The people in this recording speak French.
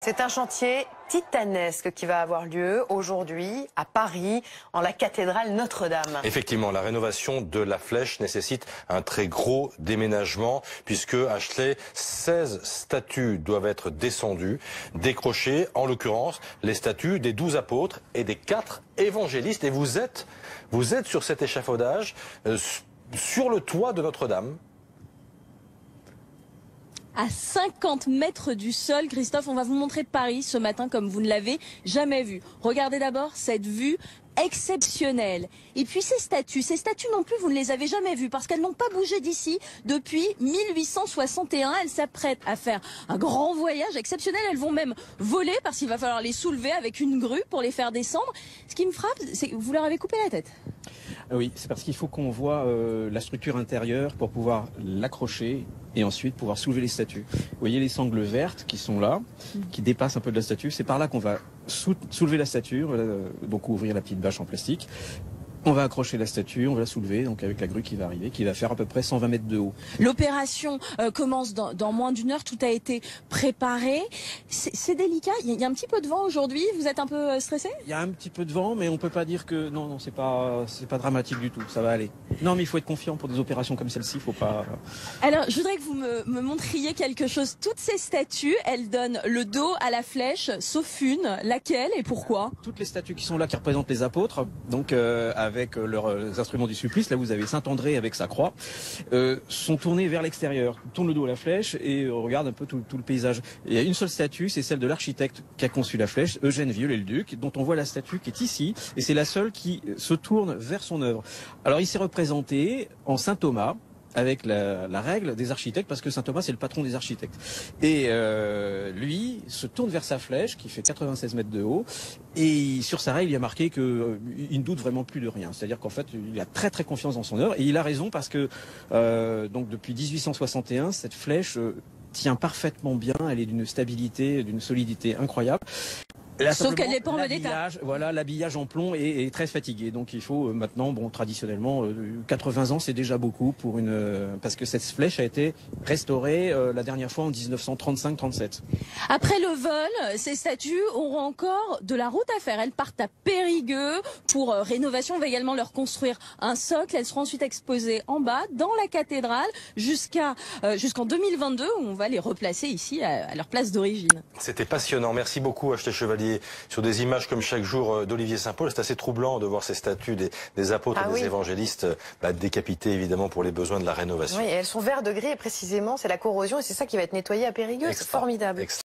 C'est un chantier titanesque qui va avoir lieu aujourd'hui à Paris, en la cathédrale Notre-Dame. Effectivement, la rénovation de la flèche nécessite un très gros déménagement puisque Ashley, 16 statues doivent être descendues, décrochées, en l'occurrence les statues des 12 apôtres et des 4 évangélistes. Et vous êtes sur cet échafaudage, sur le toit de Notre-Dame. À 50 mètres du sol, Christophe, on va vous montrer Paris ce matin comme vous ne l'avez jamais vu. Regardez d'abord cette vue exceptionnelle. Et puis ces statues non plus, vous ne les avez jamais vues parce qu'elles n'ont pas bougé d'ici depuis 1861. Elles s'apprêtent à faire un grand voyage exceptionnel. Elles vont même voler parce qu'il va falloir les soulever avec une grue pour les faire descendre. Ce qui me frappe, c'est que vous leur avez coupé la tête. Oui, c'est parce qu'il faut qu'on voit la structure intérieure pour pouvoir l'accrocher et ensuite pouvoir soulever les statues. Vous voyez les sangles vertes qui sont là, qui dépassent un peu de la statue. C'est par là qu'on va soulever la statue, donc ouvrir la petite bâche en plastique. On va accrocher la statue, on va la soulever, donc avec la grue qui va arriver, qui va faire à peu près 120 mètres de haut. L'opération commence dans moins d'une heure, tout a été préparé. C'est délicat, il y a un petit peu de vent aujourd'hui, vous êtes un peu stressé? Il y a un petit peu de vent, mais on peut pas dire que... Non, c'est pas dramatique du tout, ça va aller. Non, mais il faut être confiant pour des opérations comme celle-ci, il faut pas... Alors, je voudrais que vous me montriez quelque chose. Toutes ces statues, elles donnent le dos à la flèche, sauf une. Laquelle et pourquoi? Toutes les statues qui sont là, qui représentent les apôtres, donc avec leurs instruments du supplice, là vous avez Saint-André avec sa croix, sont tournés vers l'extérieur, tournent le dos à la flèche et regardent un peu tout le paysage. Et il y a une seule statue, c'est celle de l'architecte qui a conçu la flèche, Eugène Viollet-le-Duc, dont on voit la statue qui est ici, et c'est la seule qui se tourne vers son œuvre. Alors il s'est représenté en Saint Thomas, avec la règle des architectes, parce que saint Thomas c'est le patron des architectes. Et lui se tourne vers sa flèche qui fait 96 mètres de haut, et sur sa règle il y a marqué qu'il ne doute vraiment plus de rien. C'est-à-dire qu'en fait il a très très confiance dans son œuvre, et il a raison parce que donc depuis 1861 cette flèche tient parfaitement bien, elle est d'une stabilité, d'une solidité incroyable. Là, sauf qu'elle n'est pas en bon état. Voilà, l'habillage en plomb est très fatigué. Donc il faut maintenant, bon, traditionnellement, 80 ans, c'est déjà beaucoup pour parce que cette flèche a été restaurée la dernière fois en 1935-37. Après le vol, ces statues auront encore de la route à faire. Elles partent à Périgueux pour rénovation. On va également leur construire un socle. Elles seront ensuite exposées en bas, dans la cathédrale, jusqu'en 2022, où on va les replacer ici à leur place d'origine. C'était passionnant. Merci beaucoup, Ashley Chevalier. Sur des images comme chaque jour d'Olivier Saint-Paul, c'est assez troublant de voir ces statues des apôtres et des évangélistes décapitées évidemment pour les besoins de la rénovation. Oui, et elles sont vert de gris et précisément c'est la corrosion et c'est ça qui va être nettoyé à Périgueux. C'est formidable.